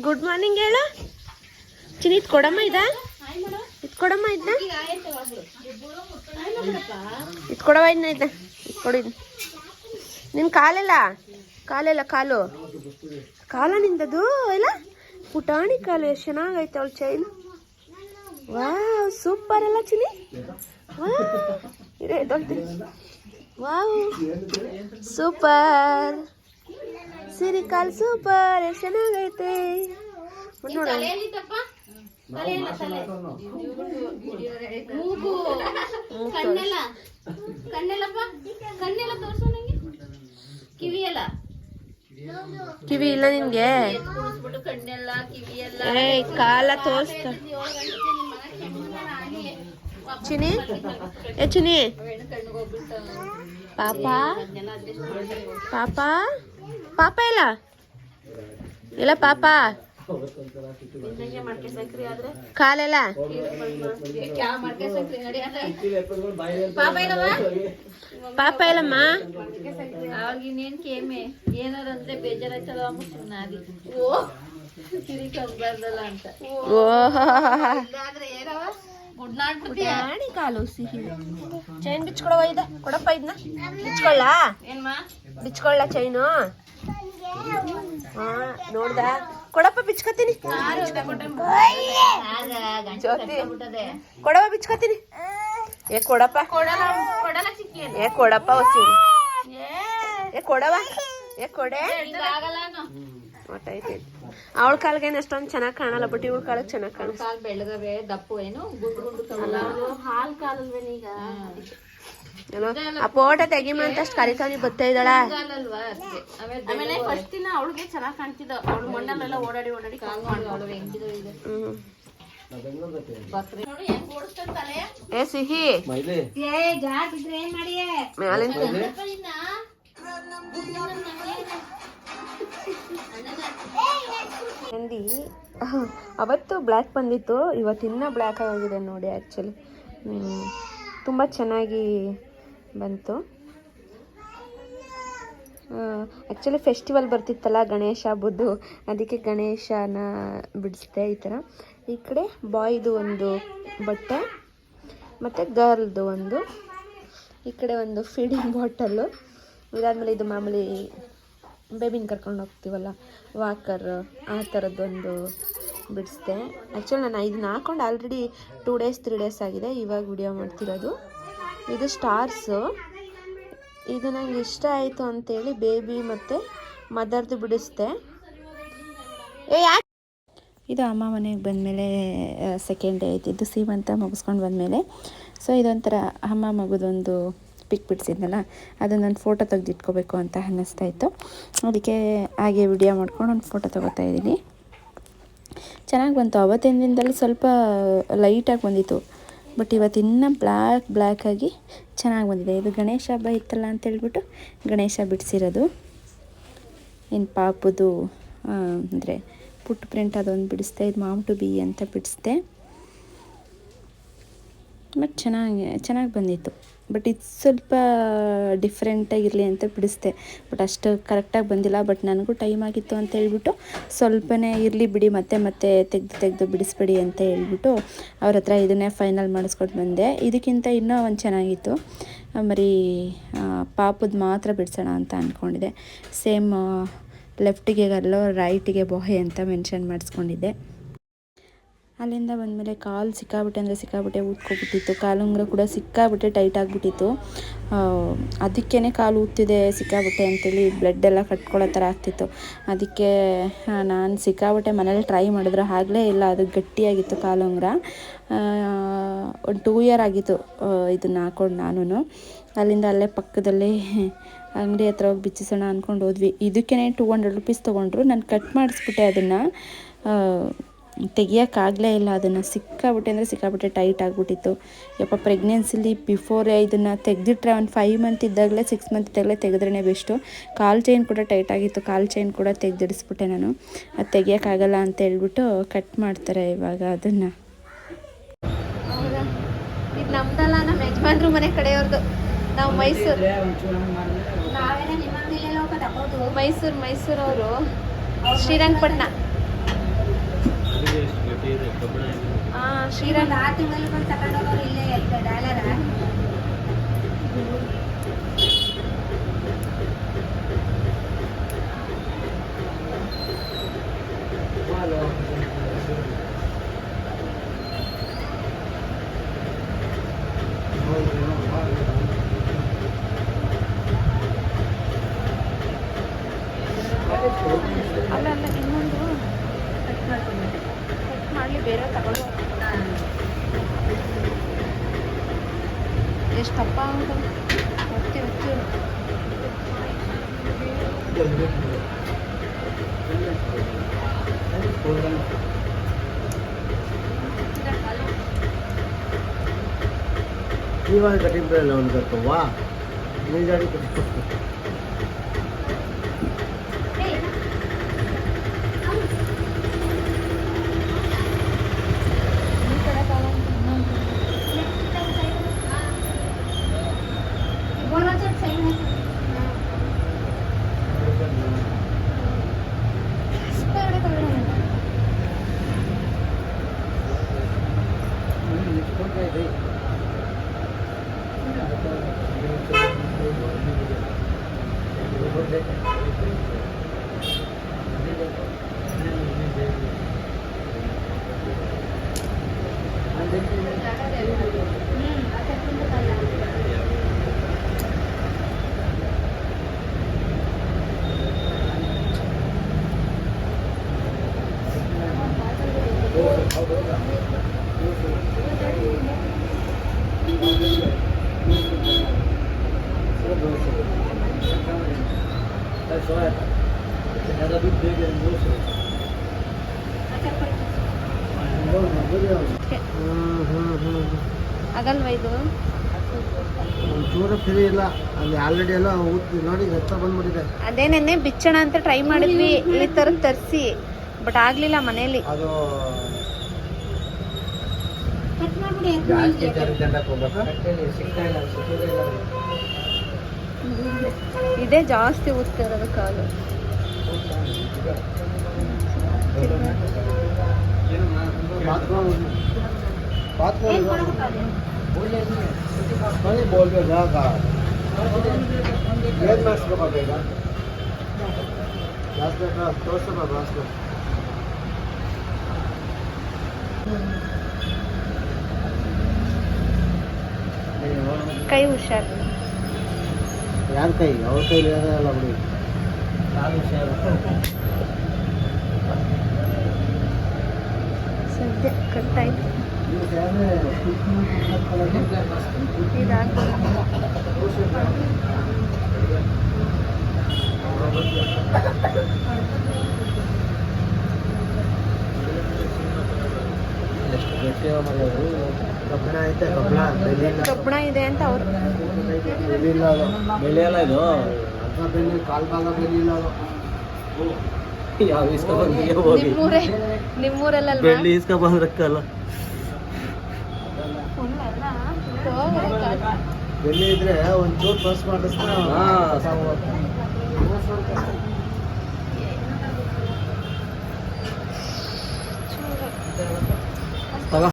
Good morning ಹೇಳು ಚಿನಿ. ಇದು ಕೊಡಮ್ಮ ಇದ, ಇದು ಕೊಡಮ್ಮ ಇದನ್ನ, ಇದು ಕೊಡವ ಇದನ್ನ, ಇದನ್ನ ಕೊಡಿದ್. ನಿನ್ನ ಕಾಲೆಲ್ಲ ಕಾಲು ಕಾಲ ನಿಂದದು ಎಲ್ಲ ಪುಟಾಣಿ ಕಾಲು. ಎಷ್ಟು ಚೆನ್ನಾಗೈತೆ ಅವಳು ಚೈನ್. ವಾವ್ ಸೂಪರ್ ಅಲ್ಲ ಚಿನಿ. Wow super. ಸಿರಿ ಕಾಲು ಸೂಪರ್, ಎಷ್ಟು ಚೆನ್ನಾಗೈತೆ ನೋಡ. ಕಿವಿ ಇಲ್ಲ ನಿನ್ಗೆ? ಕಾಲ ತೋರಿಸ್ತ ಚಿನಿ. ಚಿನಿ ಪಾಪ ಪಾಪ ಪಾಪ ಇಲ್ಲ ಇಲ್ಲ ಪಾಪ ಕಾಲೆಲ್ಲ ಪಾಪ ಇಲ್ಲಮ್ಮ. ಅವಾಗಿನೇನ್ ಕೇಮೆ ಏನಾರಂದ್ರೆ ಬೇಜಾರಾಯ್ತಲ್ಲ ಸುಮ್ಮನಾದಿ. ಓ ಕಿರಿಕಂಬಾರ್ದಲ್ಲ ಅಂತ. ಗುಡ್ ಕಾಲು ಸಿಹಿ. ಚೈನ್ ಬಿಚ್ಕೊಡವ ಇದ, ಕೊಡಪ್ಪ ಇದನ್ನ ಬಿಚ್ಕೊಳ್ಳ. ಬಿಚ್ಕೊಳ್ಳ ಚೈನು. ಹಾ ನೋಡ್ದ, ಕೊಡಪ್ಪ ಬಿಚ್ಕೊತೀನಿ. ಜ್ಯೋತಿ ಕೊಡವ ಬಿಚ್ಕೊತೀನಿ. ಏ ಕೊಡಪ್ಪ, ಏ ಕೊಡಪ್ಪ ಹೊಸಿ. ಏ ಕೊಡವ, ಏ ಕೊಡೆ. ಅವಳ ಕಾಲ್ಗೇನು ಅಷ್ಟೊಂದು ಚೆನ್ನಾಗಿ ಕಾಣಲ್ಲ, ಬಟ್ ಇವಳ ಕಾಲಕ್ಕೆ ಚೆನ್ನಾಗಿ ಕಾಣಿಸ್ತಾ. ಬೆಳಗವೆ ದಪ್ಪು ಏನು ಗುಂಡು ಗುಂಡು ಹಾಲ್ ಕಾಲಲ್ವೇನ ಈಗ. ಆ ಫೋಟೋ ತೆಗಿಮಂತಷ್ಟು ಕರಿತಾನಿ ಬರ್ತಾ ಇದ್ದಾಳ. ಆಮೇಲೆ ಫಸ್ಟ್ ದಿನ ಅವಳಿಗೆ ಚೆನ್ನಾಗಿ ಕಾಣ್ತಿದ್ದ. ಅವಳು ಮಣ್ಣಲ್ಲೆಲ್ಲ ಓಡಾಡಿ ಓಡಾಡಿ ಏ ಸಿಹಿ ನಂದಿ ಅವತ್ತು ಬ್ಲ್ಯಾಕ್ ಬಂದಿತ್ತು, ಇವತ್ತಿನ್ನ ಬ್ಲ್ಯಾಕ್ ಆಗಿದೆ ನೋಡಿ. ಆ್ಯಕ್ಚುಲಿ ತುಂಬ ಚೆನ್ನಾಗಿ ಬಂತು. ಆ್ಯಕ್ಚುಲಿ ಫೆಸ್ಟಿವಲ್ ಬರ್ತಿತ್ತಲ್ಲ ಗಣೇಶ ಹಬ್ಬದ್ದು, ಅದಕ್ಕೆ ಗಣೇಶನ ಬಿಡಿಸ್ದೆ ಈ ಥರ. ಈ ಕಡೆ ಬಾಯ್ದು ಒಂದು ಬಟ್ಟೆ ಮತ್ತು ಗರ್ಲ್ದು ಒಂದು, ಈ ಕಡೆ ಒಂದು ಫೀಡಿಂಗ್ ಬಾಟಲ್ಲು. ಇದಾದಮೇಲೆ ಇದು ಮಾಮೂಲಿ ಬೇಬಿನ ಕರ್ಕೊಂಡು ಹೋಗ್ತೀವಲ್ಲ ವಾಕರ್, ಆ ಥರದ್ದೊಂದು ಬಿಡಿಸ್ದೆ. ಆ್ಯಕ್ಚುಲಿ ನಾನು ಇದನ್ನ ಹಾಕೊಂಡು ಆಲ್ರೆಡಿ 2 days 3 days ಆಗಿದೆ, ಇವಾಗ ವಿಡಿಯೋ ಮಾಡ್ತಿರೋದು. ಇದು ಸ್ಟಾರ್ಸು. ಇದು ನಂಗೆ ಇಷ್ಟ ಆಯಿತು ಅಂತೇಳಿ ಬೇಬಿ ಮತ್ತು ಮದರ್ದು ಬಿಡಿಸ್ದೆ. ಇದು ಅಮ್ಮ ಮನೆಗೆ ಬಂದಮೇಲೆ ಸೆಕೆಂಡ್ ಡೇ ಆಯ್ತಿದ್ದು, ಸೀಮಂತ ಮುಗಿಸ್ಕೊಂಡು ಬಂದಮೇಲೆ. ಸೊ ಇದೊಂಥರ ಅಮ್ಮ ಮಗುದೊಂದು ಪಿಕ್ ಬಿಡಿಸಿದ್ನಲ್ಲ, ಅದನ್ನು ನಾನು ಫೋಟೋ ತೆಗೆದಿಟ್ಕೋಬೇಕು ಅಂತ ಅನ್ನಿಸ್ತಾ ಇತ್ತು. ಅದಕ್ಕೆ ಹಾಗೆ ವಿಡಿಯೋ ಮಾಡ್ಕೊಂಡು ಒಂದು ಫೋಟೋ ತೊಗೋತಾ ಇದ್ದೀನಿ. ಚೆನ್ನಾಗಿ ಬಂತು. ಅವತ್ತಿನ ದಿನದಲ್ಲಿ ಸ್ವಲ್ಪ ಲೈಟಾಗಿ ಬಂದಿತ್ತು, ಬಟ್ ಇವತ್ತಿನ್ನ ಬ್ಲ್ಯಾಕಾಗಿ ಚೆನ್ನಾಗಿ ಬಂದಿದೆ. ಇದು ಗಣೇಶ ಹಬ್ಬ ಇತ್ತಲ್ಲ ಅಂತೇಳ್ಬಿಟ್ಟು ಗಣೇಶ ಬಿಡಿಸಿರೋದು. ಇನ್ನು ಪಾಪುದು ಅಂದರೆ ಪುಟ್ ಪ್ರಿಂಟ್ ಅದೊಂದು ಬಿಡಿಸ್ದೆ. ಇದು ಮಾಮ್ ಟು ಬಿ ಅಂತ ಬಿಡಿಸ್ದೆ. ಬಟ್ ಚೆನ್ನಾಗಿ ಬಂದಿತ್ತು. ಬಟ್ ಇದು ಸ್ವಲ್ಪ ಡಿಫ್ರೆಂಟಾಗಿರಲಿ ಅಂತ ಬಿಡಿಸ್ದೆ, ಬಟ್ ಅಷ್ಟು ಕರೆಕ್ಟಾಗಿ ಬಂದಿಲ್ಲ. ಬಟ್ ನನಗೂ ಟೈಮ್ ಆಗಿತ್ತು ಅಂತ ಹೇಳ್ಬಿಟ್ಟು ಸ್ವಲ್ಪನೇ ಇರಲಿ ಬಿಡಿ, ಮತ್ತೆ ತೆಗೆದು ಬಿಡಿಸ್ಬೇಡಿ ಅಂತ ಹೇಳ್ಬಿಟ್ಟು ಅವ್ರ ಹತ್ರ ಇದನ್ನೇ ಫೈನಲ್ ಮಾಡಿಸ್ಕೊಂಡು ಬಂದೆ. ಇದಕ್ಕಿಂತ ಇನ್ನೂ ಒಂದು ಚೆನ್ನಾಗಿತ್ತು, ಬರೀ ಪಾಪದ ಮಾತ್ರ ಬಿಡಿಸೋಣ ಅಂತ ಅಂದ್ಕೊಂಡಿದ್ದೆ. ಸೇಮ್ ಲೆಫ್ಟಿಗೆ ಅಲ್ಲೋ ರೈಟಿಗೆ ಬಾಯ್ ಅಂತ ಮೆನ್ಷನ್ ಮಾಡಿಸ್ಕೊಂಡಿದ್ದೆ. ಅಲ್ಲಿಂದ ಬಂದಮೇಲೆ ಕಾಲು ಸಿಕ್ಕಾಬಿಟ್ಟೆ ಊದ್ಕೊಬಿಟ್ಟಿತ್ತು. ಕಾಲುಂಗ್ರ ಕೂಡ ಸಿಕ್ಕಾಬಿಟ್ಟೆ ಟೈಟ್ ಆಗಿಬಿಟ್ಟಿತ್ತು. ಅದಕ್ಕೇ ಕಾಲು ಊದ್ತಿದೆ ಸಿಕ್ಕಾಬಿಟ್ಟೆ ಅಂತೇಳಿ ಬ್ಲಡ್ಡೆಲ್ಲ ಕಟ್ಕೊಳ್ಳೋ ಥರ ಆಗ್ತಿತ್ತು. ಅದಕ್ಕೆ ನಾನು ಸಿಕ್ಕಾಬಿಟ್ಟೆ ಮನೇಲಿ ಟ್ರೈ ಮಾಡಿದ್ರು, ಆಗಲೇ ಇಲ್ಲ. ಅದು ಗಟ್ಟಿಯಾಗಿತ್ತು ಕಾಲುಂಗ್ರ. ಒಂದು 2 year ಆಗಿತ್ತು ಇದನ್ನು ಹಾಕೊಂಡು ನಾನು. ಅಲ್ಲಿಂದ ಅಲ್ಲೇ ಪಕ್ಕದಲ್ಲಿ ಅಂಗಡಿ ಹತ್ರ ಹೋಗಿ ಬಿಚ್ಚಿಸೋಣ ಅಂದ್ಕೊಂಡು ಹೋದ್ವಿ. ಇದಕ್ಕೇ 200 rupees ತೊಗೊಂಡ್ರು. ನಾನು ಕಟ್ ಮಾಡಿಸ್ಬಿಟ್ಟೆ ಅದನ್ನು, ತೆಗಿಯೋಕ್ಕಾಗಲೇ ಇಲ್ಲ. ಅದನ್ನು ಸಿಕ್ಕಾಬಿಟ್ಟೆ ಟೈಟ್ ಆಗಿಬಿಟ್ಟಿತ್ತು. ಯಪ್ಪ ಪ್ರೆಗ್ನೆನ್ಸಿಲಿ ಬಿಫೋರೇ ಇದನ್ನು ತೆಗೆದಿಟ್ರೆ ಒಂದು 5 month ಇದ್ದಾಗಲೇ 6 month ಇದ್ದಾಗಲೇ ತೆಗೆದ್ರೇ ಬೆಸ್ಟು. ಕಾಲು ಚೈನ್ ಕೂಡ ಟೈಟ್ ಆಗಿತ್ತು, ಕಾಲು ಚೈನ್ ಕೂಡ ತೆಗೆದಿಡಿಸ್ಬಿಟ್ಟೆ ನಾನು. ಅದು ತೆಗಿಯೋಕ್ಕಾಗಲ್ಲ ಅಂತ ಹೇಳ್ಬಿಟ್ಟು ಕಟ್ ಮಾಡ್ತಾರೆ ಇವಾಗ ಅದನ್ನು. ಇದು ನಮ್ದಲ್ಲ, ನಮ್ಮ ಯಜಮಾನ್ರು ಮನೆ ಕಡೆಯವ್ರದ್ದು. ನಾವು ಮೈಸೂರವರು ಶ್ರೀರಂಗಪಟ್ಟಣ ಶ್ರೀರಂಗ 6 ತಿಂಗಳಲ್ಲಿ ಬಂದು ತಗೊಂಡೋಗೋರು ಇಲ್ಲೇ ಡಾಲರ ಅಲ್ಲ ಇನ್ನೊಂದು ಕಟ್ ಮಾಡಲಿ ಬೇರೆ ತಗೊಳ್ಳೋ ಎಷ್ಟು ತಪ್ಪ ಉಂಟು ಒತ್ತಿ ಇವಾಗ ಕಟಿಂಗ್ ಬೇಡ ಒಂದು ಕರ್ಕೊಂವಾ ನೀ ಗಾಡಿ ಕಟ್ಟಿ ಆಗಲ್ವಾ ಇದು ಒಂಚೂರು ಫ್ರೀ ಇಲ್ಲ ಅಲ್ಲಿ ಆಲ್ರೆಡಿ ಎಲ್ಲ ಊದ್ತಿ ನೋಡಿ ರಕ್ತ ಬಂದ್ಬಿಟ್ಟಿದೆ. ಅದೇ ನೆನ್ನೆ ಬಿಚ್ಚಣ ಅಂತ ಟ್ರೈ ಮಾಡಿದ್ವಿ ಈ ಥರ ತರಿಸಿ ಬಟ್ ಆಗಲಿಲ್ಲ ಮನೇಲಿ. ಅದು ಜಾಸ್ತಿ ದಂಡಕ್ಕೆ ಹೋಗ್ಬೇಕಾ ಇದೇ ಜಾಸ್ತಿ ಊದ್ತಾ ಇರೋದು ಕಾಲು. ಬೋಲ್ಬೇಕಾ ಏನು ಮಾಡಿಸ್ಬೇಕಾಗ ಜಾಸ್ತಿ ತೋರಿಸ್ತಾ ಜಾಸ್ತಿ ಕೈ ಹುಷಾರು. ಯಾರ ಕೈ ಅವ್ರ ಕೈಲಿ ಅಲ್ಲ ಬಿಡಿ. ಸದ್ಯ ಕಟ್ಟಾಯ್ತು ಇದಾಗ್ಬೋದು. ಕಬ್ಬಣ ಇದೆ ಅಂತ ಅವರು ಬೆಲೆ ಅಲ್ಲ ಇದು ಅರ್ಧ ಬೆಲೆ ಕಾಲು ಭಾಗ ಬೆಲೆ ಇಲ್ಲ ಅದು. ಯಾವ ನಿಮ್ಮೂರಲ್ಲ ಬೆಳ್ಳಿ ಇಸ್ಕ ಬಂದ್ರಕ್ಕಲ್ಲ ಬೆಲೆ ಇದ್ರೆ ಒಂಚೂರು ಫಸ್ಟ್ ಮಾಡಿಸ್ತಾ